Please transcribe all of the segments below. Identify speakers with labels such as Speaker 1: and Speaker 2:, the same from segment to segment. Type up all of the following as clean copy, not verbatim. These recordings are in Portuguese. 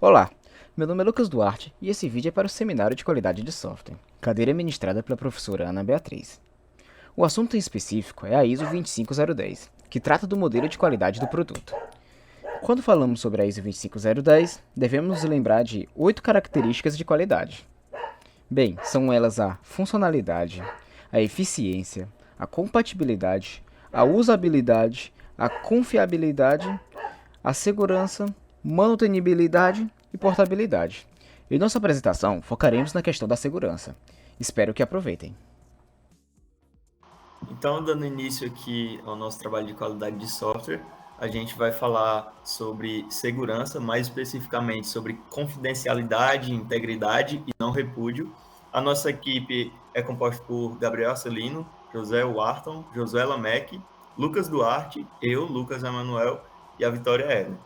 Speaker 1: Olá, meu nome é Lucas Duarte e esse vídeo é para o Seminário de Qualidade de Software, cadeira ministrada pela professora Ana Beatriz. O assunto em específico é a ISO 25010, que trata do modelo de qualidade do produto. Quando falamos sobre a ISO 25010, devemos nos lembrar de 8 características de qualidade. Bem, são elas a funcionalidade, a eficiência, a compatibilidade, a usabilidade, a confiabilidade, a segurança, manutenibilidade e portabilidade. Em nossa apresentação, focaremos na questão da segurança. Espero que aproveitem.
Speaker 2: Então, dando início aqui ao nosso trabalho de qualidade de software, a gente vai falar sobre segurança, mais especificamente sobre confidencialidade, integridade e não repúdio. A nossa equipe é composta por Gabriel Celino, José Warton, Josué Lamec, Lucas Duarte, eu, Lucas Emanuel e a Vitória Ellen.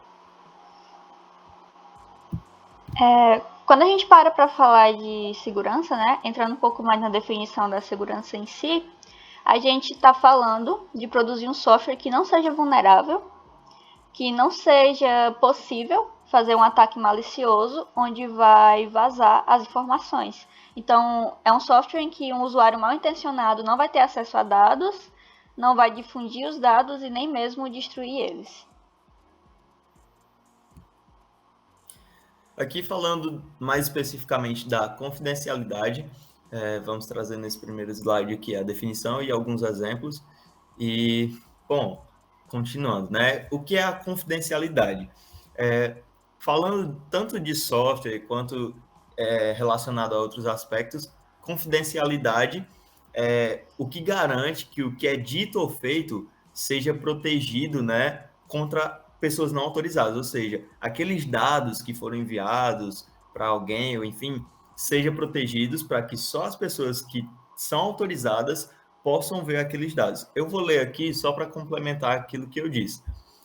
Speaker 3: Quando a gente para falar de segurança, né, entrando um pouco mais na definição da segurança em si, a gente está falando de produzir um software que não seja vulnerável, que não seja possível fazer um ataque malicioso onde vai vazar as informações. Então, é um software em que um usuário mal intencionado não vai ter acesso a dados, não vai difundir os dados e nem mesmo destruir eles.
Speaker 2: Aqui falando mais especificamente da confidencialidade, vamos trazer nesse primeiro slide aqui a definição e alguns exemplos. E, bom, continuando, né? O que é a confidencialidade? Falando tanto de software quanto relacionado a outros aspectos, confidencialidade é o que garante que o que é dito ou feito seja protegido, né, contra pessoas não autorizadas, ou seja, aqueles dados que foram enviados para alguém, ou enfim, sejam protegidos para que só as pessoas que são autorizadas possam ver aqueles dados. Eu vou ler aqui só para complementar aquilo que eu disse.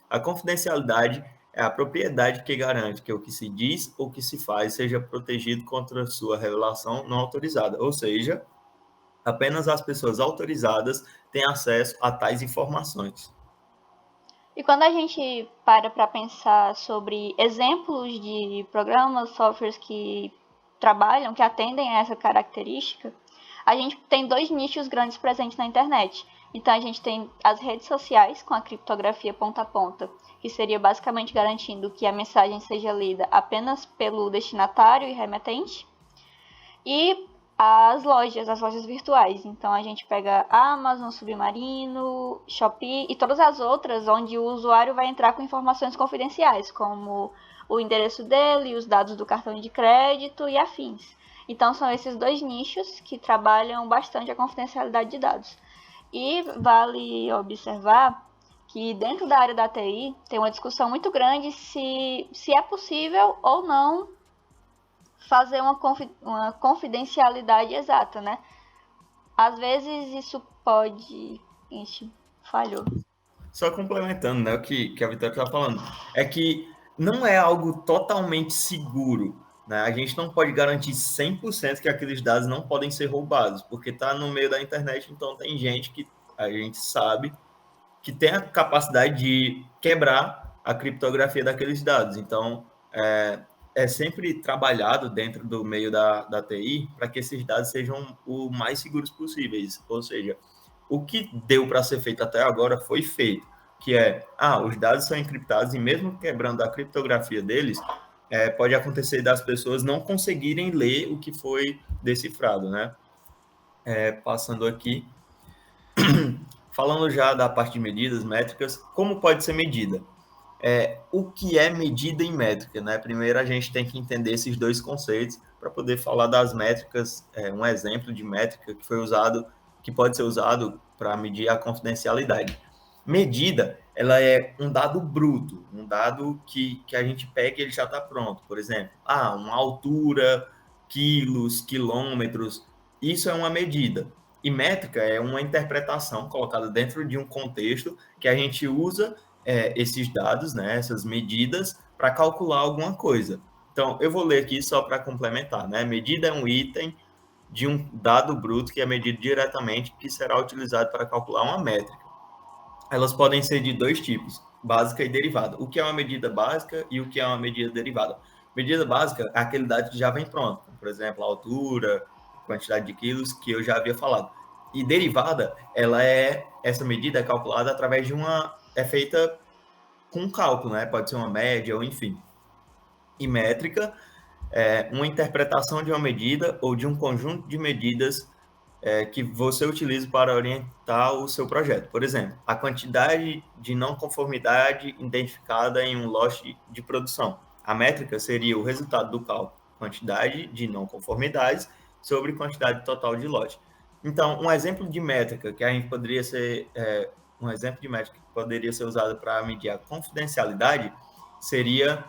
Speaker 2: A confidencialidade é a propriedade que garante que o que se diz ou que se faz seja protegido contra sua revelação não autorizada, ou seja, apenas as pessoas autorizadas têm acesso a tais informações.
Speaker 3: E quando a gente para pensar sobre exemplos de programas, softwares que trabalham, que atendem a essa característica, a gente tem dois nichos grandes presentes na internet. Então, a gente tem as redes sociais com a criptografia ponta a ponta, que seria basicamente garantindo que a mensagem seja lida apenas pelo destinatário e remetente. E as lojas virtuais. Então a gente pega Amazon, Submarino, Shopee e todas as outras onde o usuário vai entrar com informações confidenciais, como o endereço dele, os dados do cartão de crédito e afins. Então são esses dois nichos que trabalham bastante a confidencialidade de dados. E vale observar que dentro da área da TI tem uma discussão muito grande se é possível ou não fazer uma confidencialidade exata, né? Às vezes isso pode... Ixi, falhou.
Speaker 2: Só complementando, né, o que a Vitória está falando, é que não é algo totalmente seguro, né? A gente não pode garantir 100% que aqueles dados não podem ser roubados, porque está no meio da internet, então tem gente que a gente sabe que tem a capacidade de quebrar a criptografia daqueles dados. Então, é sempre trabalhado dentro do meio da TI para que esses dados sejam o mais seguros possíveis. Ou seja, o que deu para ser feito até agora foi feito, que é, os dados são encriptados e mesmo quebrando a criptografia deles, pode acontecer das pessoas não conseguirem ler o que foi decifrado, né? Passando aqui, falando já da parte de medidas, métricas, como pode ser medida? O que é medida em métrica, né? Primeiro a gente tem que entender esses dois conceitos para poder falar das métricas, um exemplo de métrica que foi usado, que pode ser usado para medir a confidencialidade. Medida, ela é um dado bruto, um dado que a gente pega e ele já está pronto. Por exemplo, uma altura, quilos, quilômetros, isso é uma medida. E métrica é uma interpretação colocada dentro de um contexto que a gente usa esses dados, né, essas medidas, para calcular alguma coisa. Então, eu vou ler aqui só para complementar. Né? Medida é um item de um dado bruto que é medido diretamente, que será utilizado para calcular uma métrica. Elas podem ser de dois tipos, básica e derivada. O que é uma medida básica e o que é uma medida derivada? Medida básica é aquele dado que já vem pronto, como, por exemplo, a altura, quantidade de quilos, que eu já havia falado. E derivada, essa medida é calculada através é feita com cálculo, né? Pode ser uma média ou enfim. E métrica é uma interpretação de uma medida ou de um conjunto de medidas que você utiliza para orientar o seu projeto. Por exemplo, a quantidade de não conformidade identificada em um lote de produção. A métrica seria o resultado do cálculo, quantidade de não conformidades sobre quantidade total de lote. Então, um exemplo de métrica que a gente poderia ser um exemplo de métrica que poderia ser usado para medir a confidencialidade seria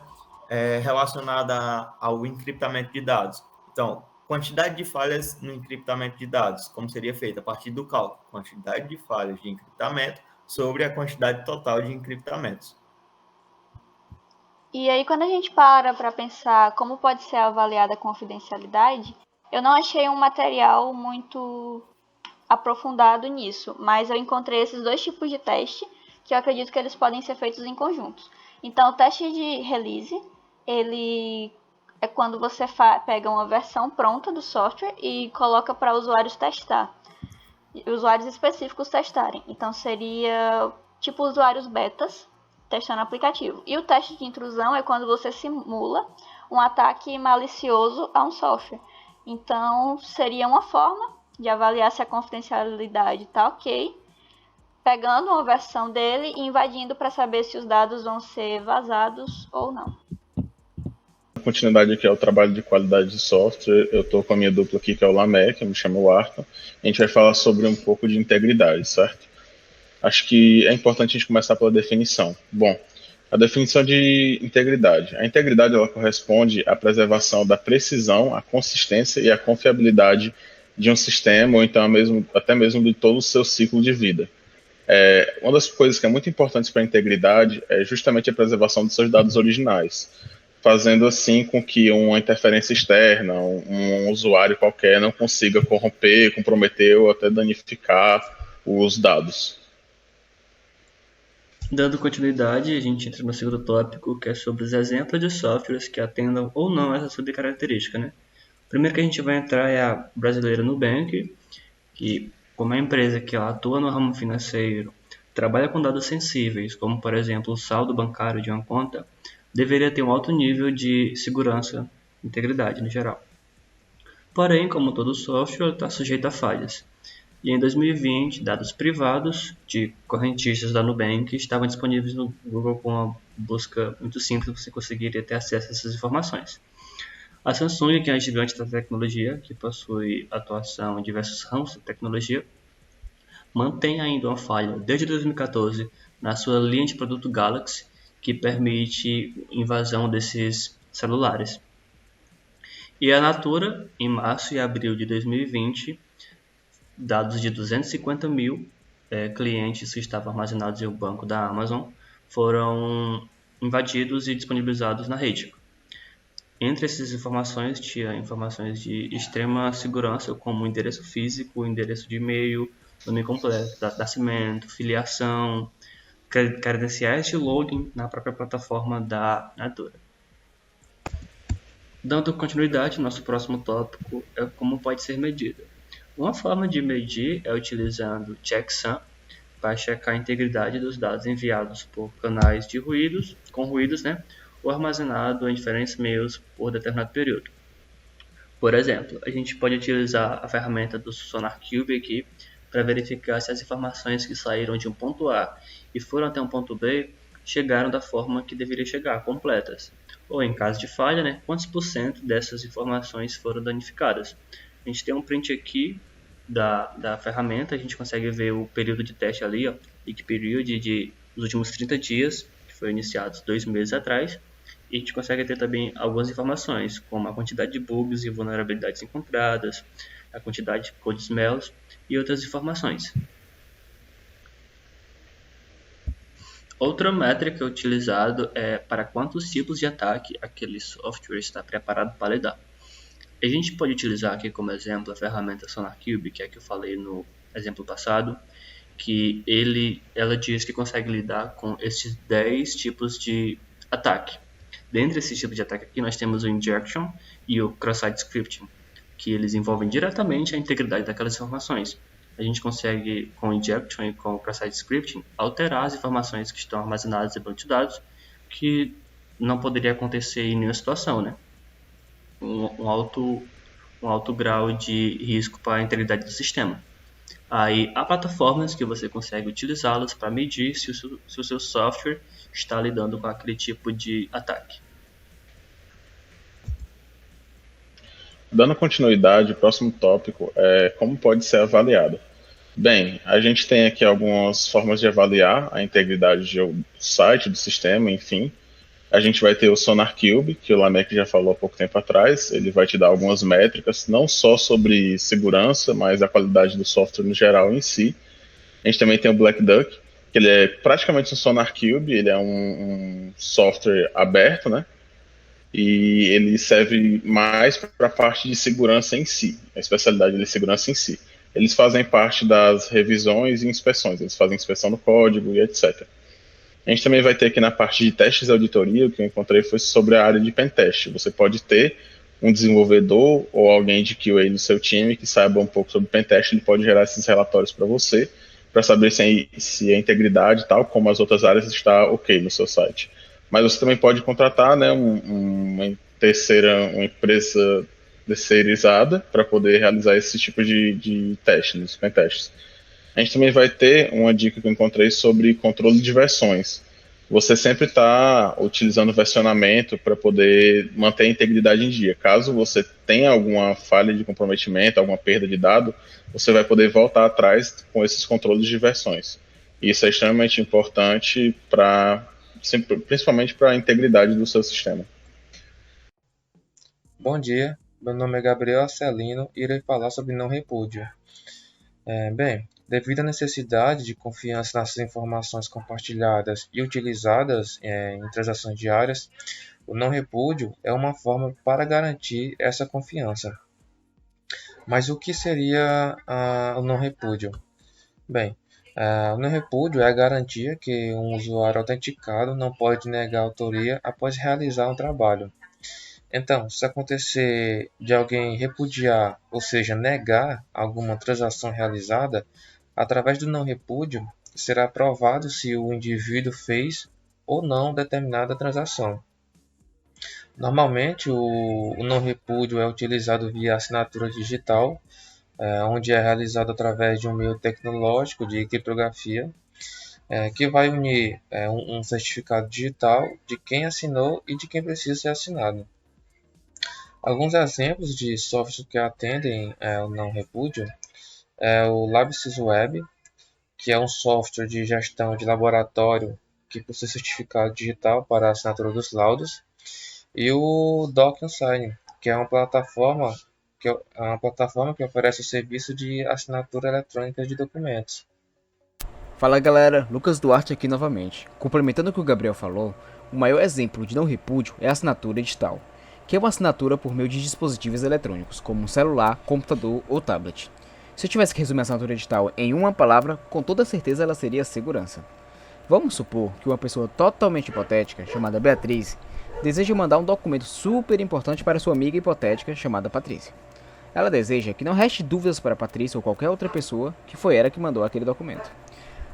Speaker 2: relacionada ao encriptamento de dados. Então, quantidade de falhas no encriptamento de dados, como seria feita a partir do cálculo, quantidade de falhas de encriptamento sobre a quantidade total de encriptamentos.
Speaker 3: E aí, quando a gente para pensar como pode ser avaliada a confidencialidade, eu não achei um material muito aprofundado nisso, mas eu encontrei esses dois tipos de teste que eu acredito que eles podem ser feitos em conjuntos. Então, o teste de release, ele é quando você pega uma versão pronta do software e coloca para usuários testar, usuários específicos testarem. Então, seria tipo usuários betas testando o aplicativo. E o teste de intrusão é quando você simula um ataque malicioso a um software. Então, seria uma forma de avaliar se a confidencialidade está ok, pegando uma versão dele e invadindo para saber se os dados vão ser vazados ou não.
Speaker 4: Continuidade aqui ao trabalho de qualidade de software. Eu estou com a minha dupla aqui, que é o Lamek, eu me chamo Arthur. A gente vai falar sobre um pouco de integridade, certo? Acho que é importante a gente começar pela definição. Bom, a definição de integridade. A integridade ela corresponde à preservação da precisão, a consistência e a confiabilidade de um sistema, ou então até mesmo de todo o seu ciclo de vida. Uma das coisas que é muito importante para a integridade é justamente a preservação dos seus dados originais, fazendo assim com que uma interferência externa, um usuário qualquer não consiga corromper, comprometer ou até danificar os dados.
Speaker 5: Dando continuidade, a gente entra no segundo tópico, que é sobre os exemplos de softwares que atendam ou não essa subcaracterística, né? O primeiro que a gente vai entrar é a brasileira Nubank, que, como é uma empresa que ela atua no ramo financeiro, trabalha com dados sensíveis, como, por exemplo, o saldo bancário de uma conta, deveria ter um alto nível de segurança e integridade no geral. Porém, como todo software, está sujeito a falhas. E em 2020, dados privados de correntistas da Nubank estavam disponíveis no Google com uma busca muito simples, você conseguiria ter acesso a essas informações. A Samsung, que é a gigante da tecnologia, que possui atuação em diversos ramos da tecnologia, mantém ainda uma falha desde 2014 na sua linha de produto Galaxy, que permite invasão desses celulares. E a Natura, em março e abril de 2020, dados de 250 mil clientes que estavam armazenados em um banco da Amazon foram invadidos e disponibilizados na rede. Entre essas informações, tinha informações de extrema segurança, como endereço físico, endereço de e-mail, nome completo, data de nascimento, filiação, credenciais de login na própria plataforma da Natura. Dando continuidade, nosso próximo tópico é como pode ser medida. Uma forma de medir é utilizando checksum para checar a integridade dos dados enviados por canais de ruídos, com ruídos, ou armazenado em diferentes meios por determinado período. Por exemplo, a gente pode utilizar a ferramenta do SonarQube aqui para verificar se as informações que saíram de um ponto A e foram até um ponto B chegaram da forma que deveria chegar, completas. Ou em caso de falha, quantos % dessas informações foram danificadas. A gente tem um print aqui da ferramenta, a gente consegue ver o período de teste ali, peak period dos últimos 30 dias, que foi iniciado 2 meses atrás, e a gente consegue ter também algumas informações, como a quantidade de bugs e vulnerabilidades encontradas, a quantidade de code smells e outras informações. Outra métrica utilizada é para quantos tipos de ataque aquele software está preparado para lidar. A gente pode utilizar aqui como exemplo a ferramenta SonarQube, que é a que eu falei no exemplo passado, que ela diz que consegue lidar com esses 10 tipos de ataque. Dentre esses tipos de ataque aqui, nós temos o injection e o cross-site scripting, que eles envolvem diretamente a integridade daquelas informações. A gente consegue, com o injection e com o cross-site scripting, alterar as informações que estão armazenadas em banco de dados, que não poderia acontecer em nenhuma situação, né? Um alto grau de risco para a integridade do sistema. Aí há plataformas que você consegue utilizá-las para medir se o seu software está lidando com aquele tipo de ataque.
Speaker 4: Dando continuidade, o próximo tópico é como pode ser avaliado. Bem, a gente tem aqui algumas formas de avaliar a integridade do site, do sistema, enfim. A gente vai ter o SonarQube, que o Lamek já falou há pouco tempo atrás. Ele vai te dar algumas métricas, não só sobre segurança, mas a qualidade do software no geral em si. A gente também tem o Black Duck, que ele é praticamente um SonarQube, ele é um software aberto, né? E ele serve mais para a parte de segurança em si, a especialidade dele é segurança em si. Eles fazem parte das revisões e inspeções, eles fazem inspeção do código e etc. A gente também vai ter aqui na parte de testes e auditoria, o que eu encontrei foi sobre a área de pentest. Você pode ter um desenvolvedor ou alguém de QA no seu time que saiba um pouco sobre pentest, ele pode gerar esses relatórios para você, para saber se a integridade, tal como as outras áreas, está ok no seu site. Mas você também pode contratar, né, uma empresa terceirizada para poder realizar esse tipo de teste, nos pentests. A gente também vai ter uma dica que eu encontrei sobre controle de versões. Você sempre está utilizando versionamento para poder manter a integridade em dia. Caso você tenha alguma falha de comprometimento, alguma perda de dado, você vai poder voltar atrás com esses controles de versões. Isso é extremamente importante principalmente para a integridade do seu sistema.
Speaker 6: Bom dia, meu nome é Gabriel Arcelino e irei falar sobre não repúdio. Devido à necessidade de confiança nas informações compartilhadas e utilizadas em transações diárias, o não repúdio é uma forma para garantir essa confiança. Mas o que seria o não repúdio? O não repúdio é a garantia que um usuário autenticado não pode negar a autoria após realizar um trabalho. Então, se acontecer de alguém repudiar, ou seja, negar alguma transação realizada, através do não repúdio, será provado se o indivíduo fez ou não determinada transação. Normalmente, o não repúdio é utilizado via assinatura digital, onde é realizado através de um meio tecnológico de criptografia, que vai unir um certificado digital de quem assinou e de quem precisa ser assinado. Alguns exemplos de softwares que atendem ao não repúdio é o LabSysWeb, que é um software de gestão de laboratório que possui certificado digital para a assinatura dos laudos, e o DocuSign, que é uma plataforma que oferece o serviço de assinatura eletrônica de documentos.
Speaker 1: Fala galera, Lucas Duarte aqui novamente. Complementando o que o Gabriel falou, o maior exemplo de não repúdio é a assinatura digital, que é uma assinatura por meio de dispositivos eletrônicos, como um celular, computador ou tablet. Se eu tivesse que resumir a assinatura digital em uma palavra, com toda certeza ela seria segurança. Vamos supor que uma pessoa totalmente hipotética, chamada Beatriz, deseja mandar um documento super importante para sua amiga hipotética, chamada Patrícia. Ela deseja que não reste dúvidas para Patrícia ou qualquer outra pessoa que foi ela que mandou aquele documento.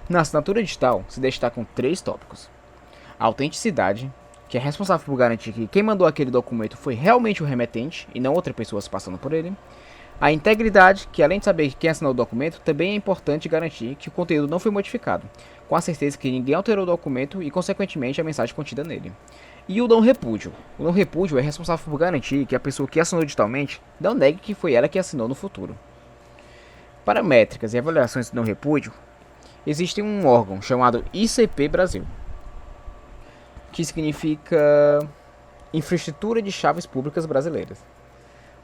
Speaker 1: Na assinatura digital se destacam 3 tópicos: a autenticidade, que é responsável por garantir que quem mandou aquele documento foi realmente o remetente e não outra pessoa se passando por ele; a integridade, que além de saber quem assinou o documento, também é importante garantir que o conteúdo não foi modificado, com a certeza que ninguém alterou o documento e, consequentemente, a mensagem contida nele. E o não repúdio. O não repúdio é responsável por garantir que a pessoa que assinou digitalmente não negue que foi ela que assinou no futuro. Para métricas e avaliações do não repúdio, existe um órgão chamado ICP Brasil, que significa Infraestrutura de Chaves Públicas Brasileiras.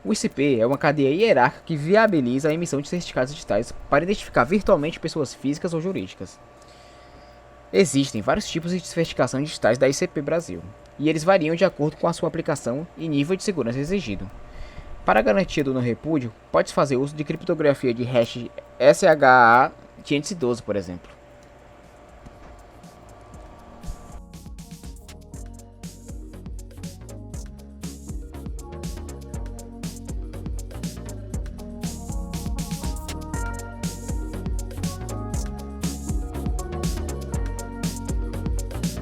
Speaker 1: O ICP é uma cadeia hierárquica que viabiliza a emissão de certificados digitais para identificar virtualmente pessoas físicas ou jurídicas. Existem vários tipos de certificação digitais da ICP Brasil, e eles variam de acordo com a sua aplicação e nível de segurança exigido. Para a garantia do não repúdio, pode-se fazer uso de criptografia de hash SHA-512, por exemplo.